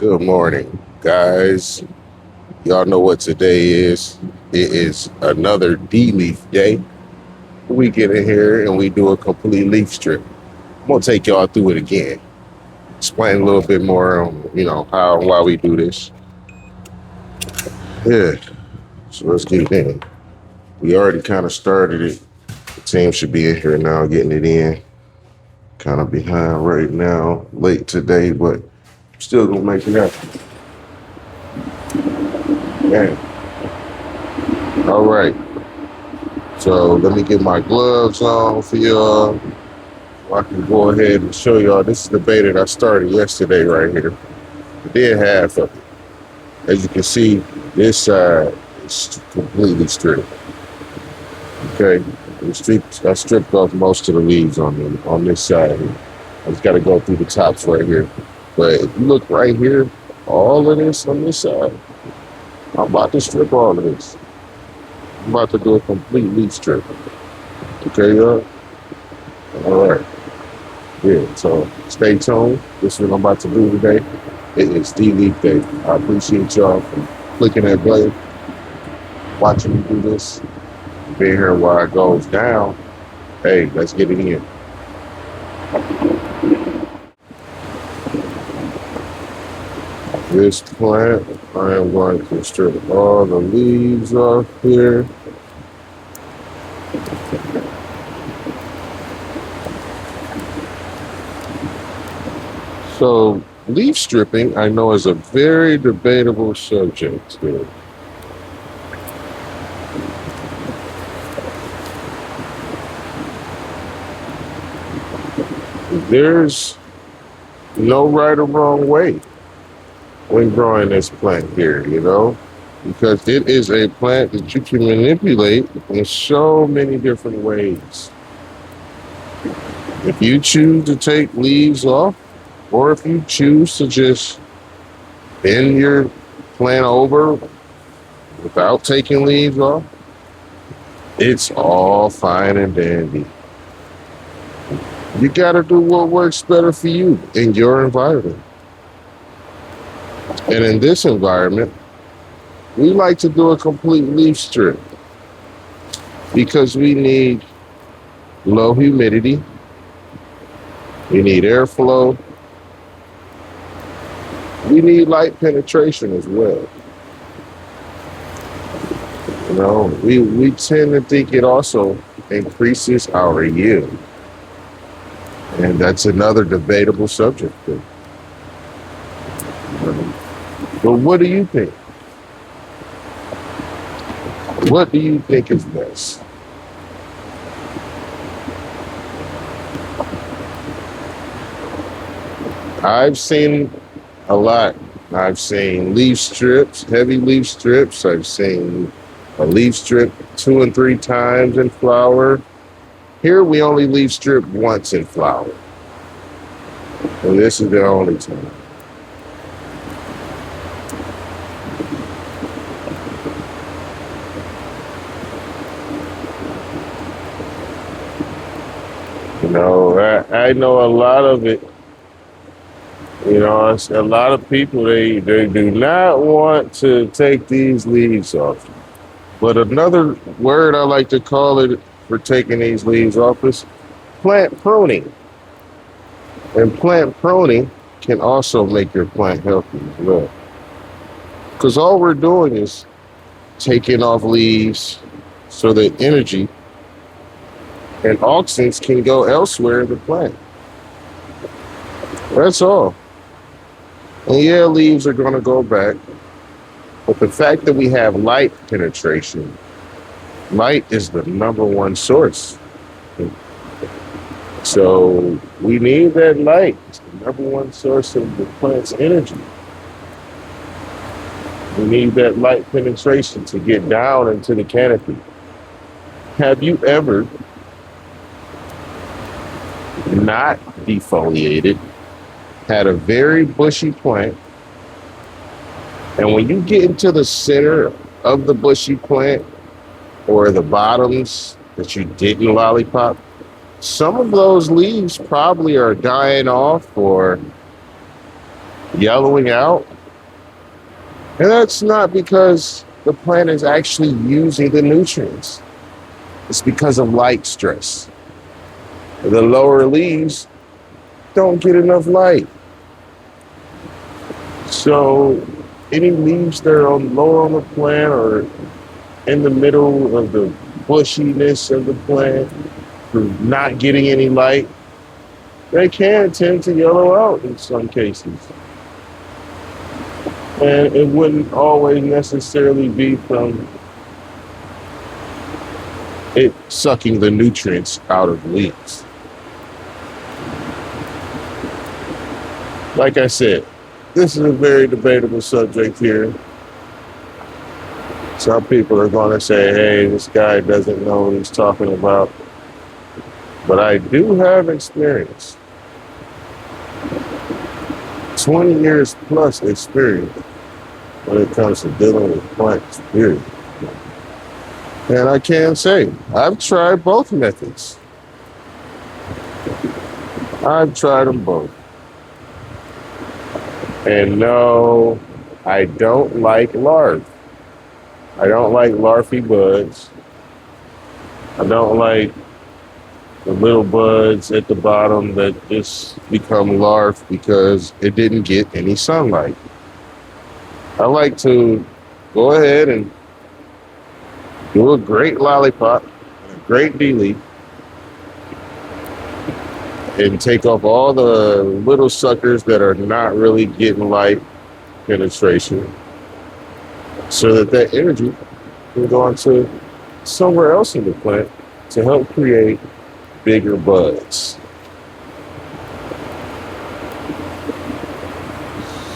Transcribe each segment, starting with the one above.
Good morning, guys. Y'all know what today is. It is another D-leaf day. We get in here and we do a complete leaf strip. I'm gonna take y'all through it again. Explain a little bit more on, how and why we do this. Yeah. So let's get it in. We already kind of started it. The team should be in here now, getting it in. Kind of behind right now, late today, but still gonna make it happen. Man. All right. So let me get my gloves on for y'all. I can go ahead and show y'all. This is the bait that I started yesterday right here. I did half of it. As you can see, this side is completely stripped. Okay, I stripped off most of the leaves on this side. I just got to go through the tops right here. But if you look right here, all of this on this side, I'm about to strip all of this. I'm about to do a complete leaf strip. Okay, y'all? All right. Yeah, so stay tuned. This is what I'm about to do today. It is D-Leaf Day. I appreciate y'all for clicking that button, watching me do this, being here while it goes down. Hey, let's get it in. This plant, I am going to strip all the leaves off here. So leaf stripping, I know, is a very debatable subject here. There's no right or wrong way when growing this plant here, because it is a plant that you can manipulate in so many different ways. If you choose to take leaves off, or if you choose to just bend your plant over without taking leaves off, it's all fine and dandy. You gotta do what works better for you in your environment. And in this environment, we like to do a complete leaf strip because we need low humidity, we need airflow, we need light penetration as well. We tend to think it also increases our yield. And that's another debatable subject. But what do you think? What do you think is best? I've seen a lot. I've seen leaf strips, heavy leaf strips. I've seen a leaf strip 2 and 3 times in flower. Here we only leaf strip once in flower. And this is the only time. I know a lot of it. A lot of people, they do not want to take these leaves off. But another word I like to call it for taking these leaves off is plant pruning. And plant pruning can also make your plant healthy as well. Because all we're doing is taking off leaves so that energy and oxygen can go elsewhere in the plant. That's all. And yeah, leaves are going to go back. But the fact that we have light penetration, light is the #1 source. So we need that light. It's the #1 source of the plant's energy. We need that light penetration to get down into the canopy. Have you ever not defoliated, had a very bushy plant, and when you get into the center of the bushy plant or the bottoms that you didn't lollipop, some of those leaves probably are dying off or yellowing out. And that's not because the plant is actually using the nutrients. It's because of light stress. The lower leaves don't get enough light. So any leaves that are lower on the plant or in the middle of the bushiness of the plant, through not getting any light, they can tend to yellow out in some cases. And it wouldn't always necessarily be from it sucking the nutrients out of the leaves. Like I said, this is a very debatable subject here. Some people are going to say, hey, this guy doesn't know what he's talking about. But I do have experience. 20 years plus experience when it comes to dealing with plants, period. And I can say, I've tried both methods. I've tried them both. And no, I don't like larvae. I don't like larvae buds. I don't like the little buds at the bottom that just become larvae because it didn't get any sunlight. I like to go ahead and do a great lollipop, a great D-leaf, and take off all the little suckers that are not really getting light penetration so that energy can go into somewhere else in the plant to help create bigger buds.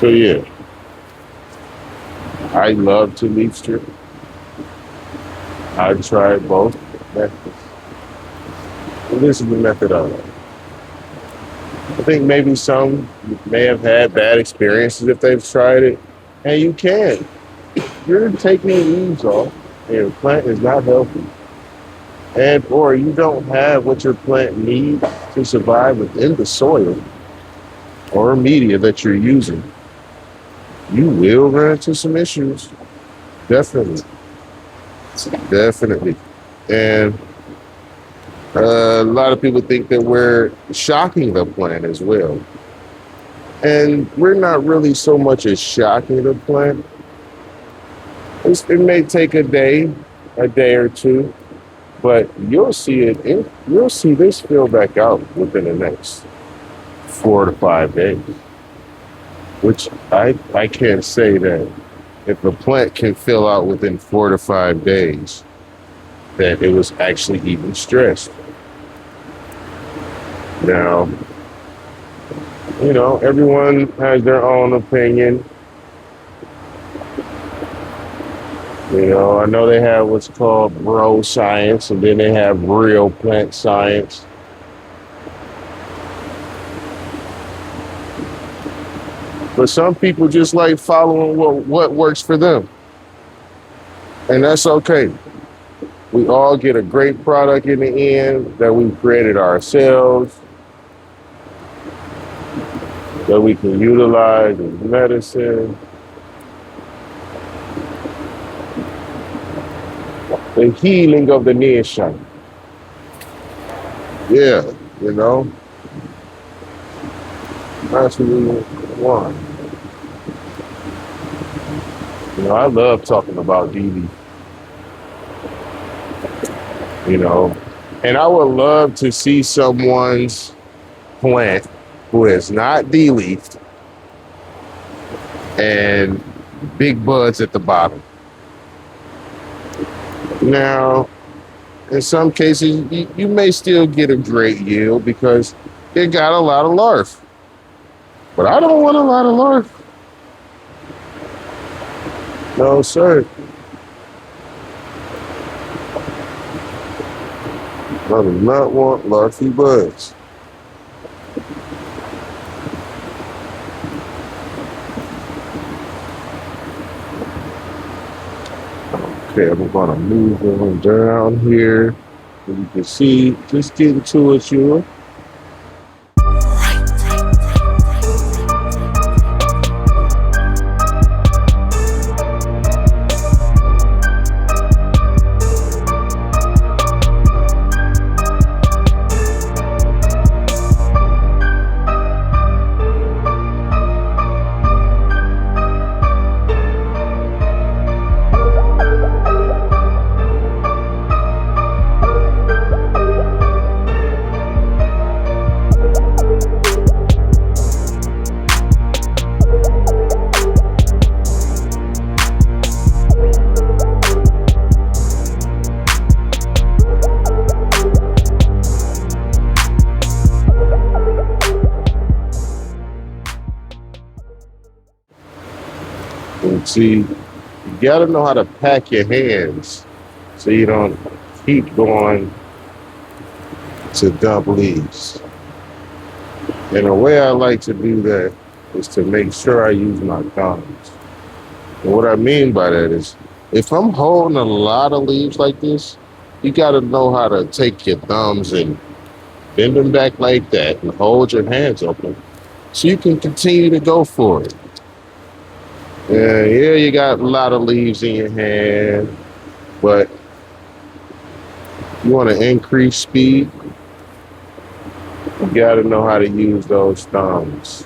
So yeah, I love to leaf strip. I've tried both methods. And this is the method I like. I think maybe some may have had bad experiences if they've tried it. And you can. You're taking leaves off and your plant is not healthy. And or you don't have what your plant needs to survive within the soil or media that you're using. You will run into some issues. Definitely. Definitely. And a lot of people think that we're shocking the plant as well. And we're not really so much as shocking the plant. It may take a day or two, but you'll see you'll see this fill back out within the next 4 to 5 days. Which I can't say that if a plant can fill out within 4 to 5 days, that it was actually even stressed. Now, everyone has their own opinion. I know they have what's called bro science, and then they have real plant science. But some people just like following what works for them. And that's okay. We all get a great product in the end that we've created ourselves, that we can utilize as medicine. The healing of the nation. Yeah, that's what we want. I love talking about DD. And I would love to see someone's plant who is not de-leafed and big buds at the bottom. Now, in some cases, you may still get a great yield because it got a lot of larvae. But I don't want a lot of larvae. No, sir. I do not want larvae buds. Okay, I'm gonna move on down here. You can see, just getting to it, you. See, you gotta know how to pack your hands so you don't keep going to dump leaves. And the way I like to do that is to make sure I use my thumbs. And what I mean by that is, if I'm holding a lot of leaves like this, you gotta know how to take your thumbs and bend them back like that and hold your hands open so you can continue to go for it. And yeah, you got a lot of leaves in your hand, but you want to increase speed, you got to know how to use those thumbs.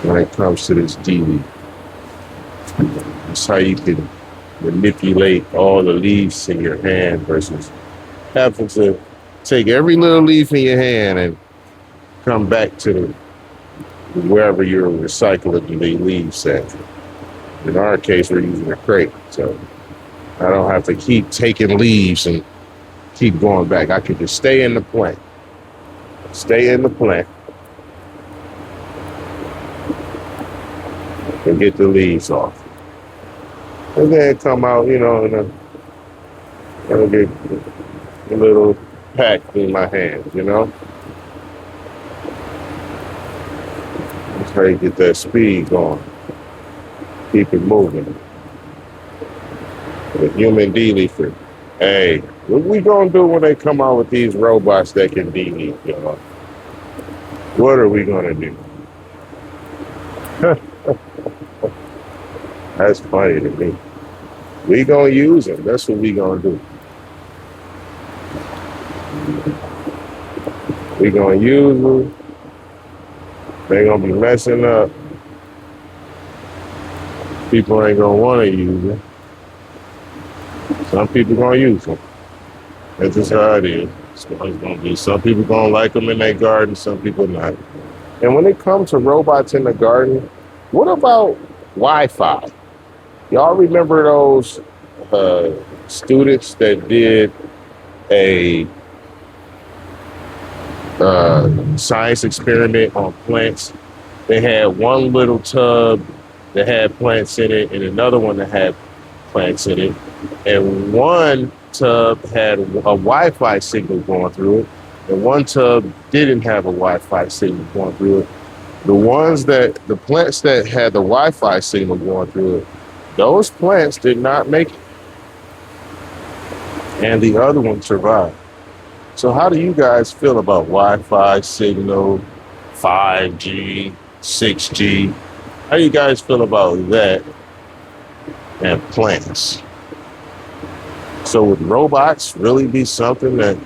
When it comes to this D-leaf, that's how you can manipulate all the leaves in your hand versus having to take every little leaf in your hand and come back to wherever you're recycling the leaves at. In our case, we're using a crate, so I don't have to keep taking leaves and keep going back. I can just stay in the plant. Stay in the plant and get the leaves off. And then come out, and I'll get a little packed in my hands, That's how you get that speed going. Keep it moving. The human de-leafer. Hey, what we gonna do when they come out with these robots that can de-leaf, y'all? What are we gonna do? That's funny to me. We gonna use them. That's what we gonna do. We gonna use them. They gonna be messing up. People ain't gonna want to use them. Some people gonna use them. That's just how it is. It's gonna be. Some people gonna like them in their garden. Some people not. And when it comes to robots in the garden, what about Wi-Fi? Y'all remember those students that did a science experiment on plants? They had one little tub that had plants in it and another one that had plants in it. And one tub had a Wi-Fi signal going through it, and one tub didn't have a Wi-Fi signal going through it. The plants that had the Wi-Fi signal going through it, those plants did not make it. And the other one survived. So how do you guys feel about Wi-Fi signal, 5G, 6G? How do you guys feel about that and plants? So would robots really be something that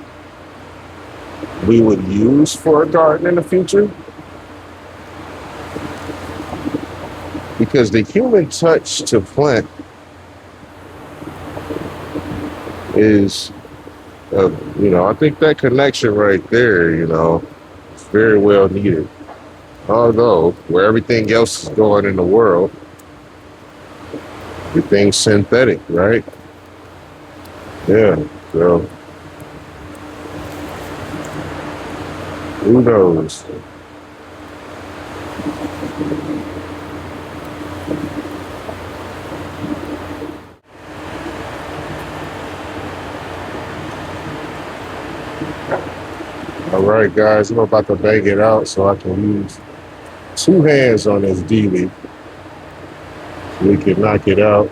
we would use for a garden in the future? Because the human touch to plant is, I think that connection right there, is very well needed. Although, where everything else is going in the world, everything's synthetic, right? Yeah, so who knows? All right, guys, I'm about to bang it out so I can use two hands on this D-leaf. So we can knock it out.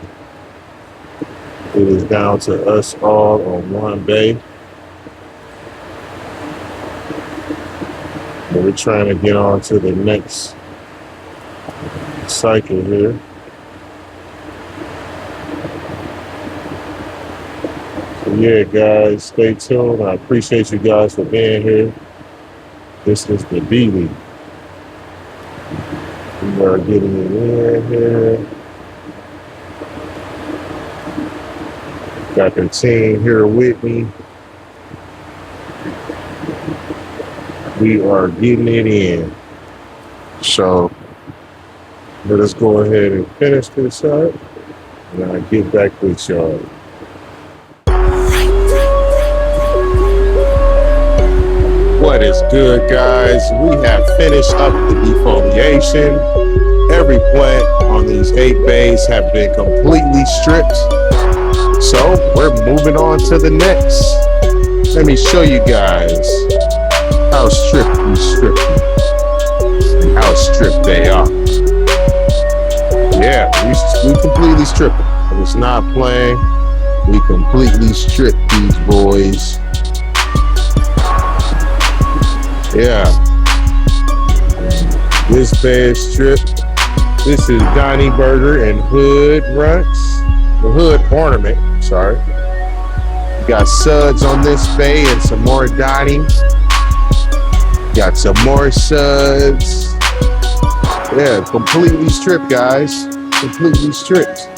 It is down to us all on one bay. And we're trying to get on to the next cycle here. So yeah, guys, stay tuned. I appreciate you guys for being here. This is the D-leaf. We are getting it in here. Got the team here with me. We are getting it in. So let us go ahead and finish this up, and I'll get back with y'all. What is is good, guys. We have finished up the defoliation. Every plant on these 8 bays have been completely stripped. So we're moving on to the next. Let me show you guys how stripped we strip them and how stripped they are. Yeah, we completely strip them. It's not playing. We completely strip these boys. Yeah. This bay is stripped. This is Donnie Burger and Hood Runts. The Hood Ornament, sorry. We got suds on this bay and some more Donnie. Got some more suds. Yeah, completely stripped, guys. Completely stripped.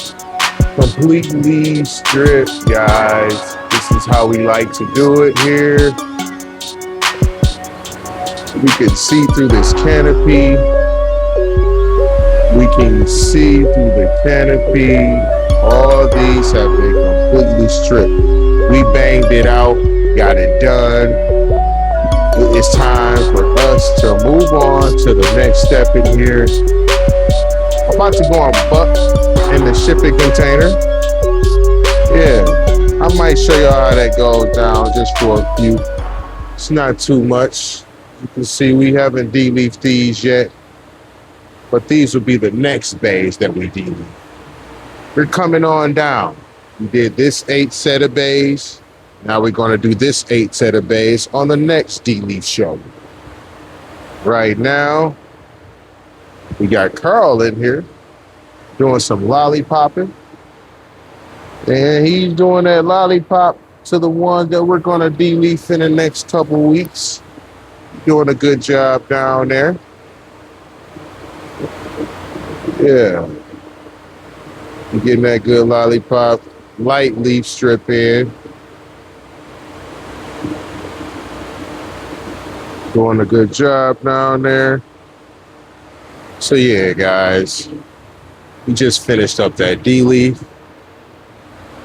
Completely stripped, guys. This is how we like to do it here. We can see through this canopy. We can see through the canopy. All these have been completely stripped. We banged it out, got it done. It's time for us to move on to the next step in here. I'm about to go on buck in the shipping container. Yeah, I might show y'all how that goes down just for a few. It's not too much. You can see we haven't de-leafed these yet, but these will be the next bays that we de-leaf. We're coming on down. We did this 8 set of bays. Now we're going to do this 8 set of bays on the next de-leaf show. Right now, we got Carl in here doing some lollipopping. And he's doing that lollipop to the one that we're going to de-leaf in the next couple weeks. Doing a good job down there. Yeah. You're getting that good lollipop. Light leaf strip in. Doing a good job down there. So yeah, guys. We just finished up that de-leaf.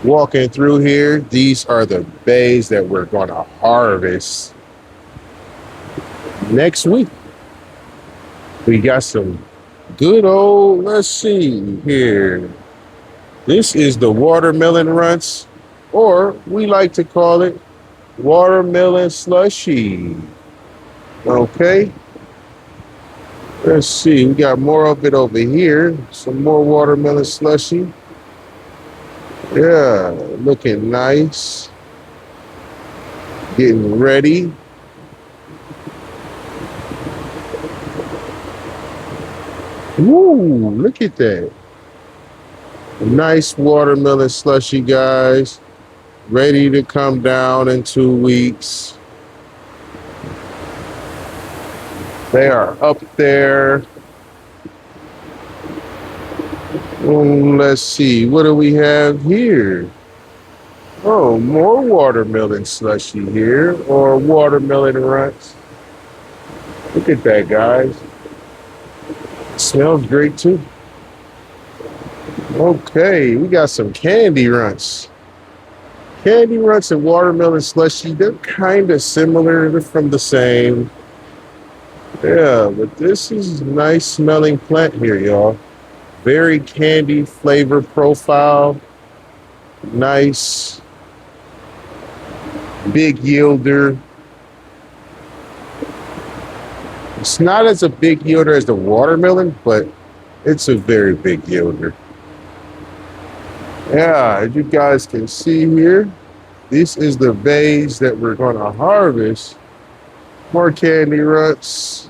Walking through here, these are the bays that we're going to harvest next week. We got some good old, let's see here. This is the watermelon runts, or we like to call it watermelon slushy. Okay. Let's see, we got more of it over here. Some more watermelon slushy. Yeah, looking nice. Getting ready. Woo, look at that. A nice watermelon slushy, guys. Ready to come down in 2 weeks. They are up there. Let's see, what do we have here? Oh, more watermelon slushy here, or watermelon runts. Look at that, guys. It smells great too. Okay, we got some candy runts. Candy runts and watermelon slushy, they're kind of similar. They're from the same. Yeah, but this is a nice smelling plant here, y'all. Very candy flavor profile. Nice. Big yielder. It's not as a big yielder as the watermelon, but it's a very big yielder. Yeah, as you guys can see here, this is the bays that we're going to harvest. More candy ruts.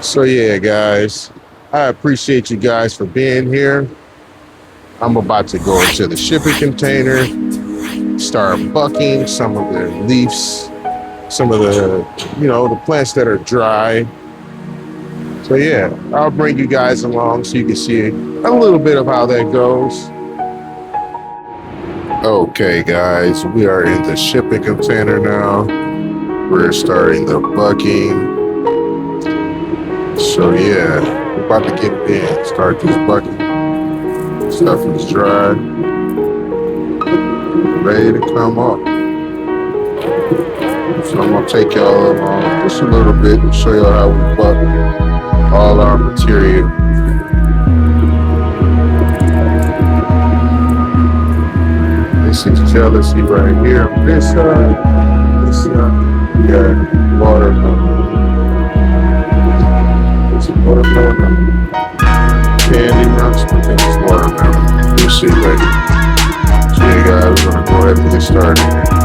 So yeah, guys, I appreciate you guys for being here. I'm about to go into the shipping container, start bucking some of the leaves, some of the, the plants that are dry. So yeah, I'll bring you guys along so you can see a little bit of how that goes. Okay, guys, we are in the shipping container now. We're starting the bucking. So yeah, we're about to get it in. Start this bucking. Stuff is dry. Ready to come up. So I'm gonna take y'all along just a little bit and show y'all how we buck all our material. This is jealousy right here. This we got watermelon. This is watermelon. Candy nuts, I think it's watermelon. We'll see later. So yeah guys, we're gonna go ahead and get started.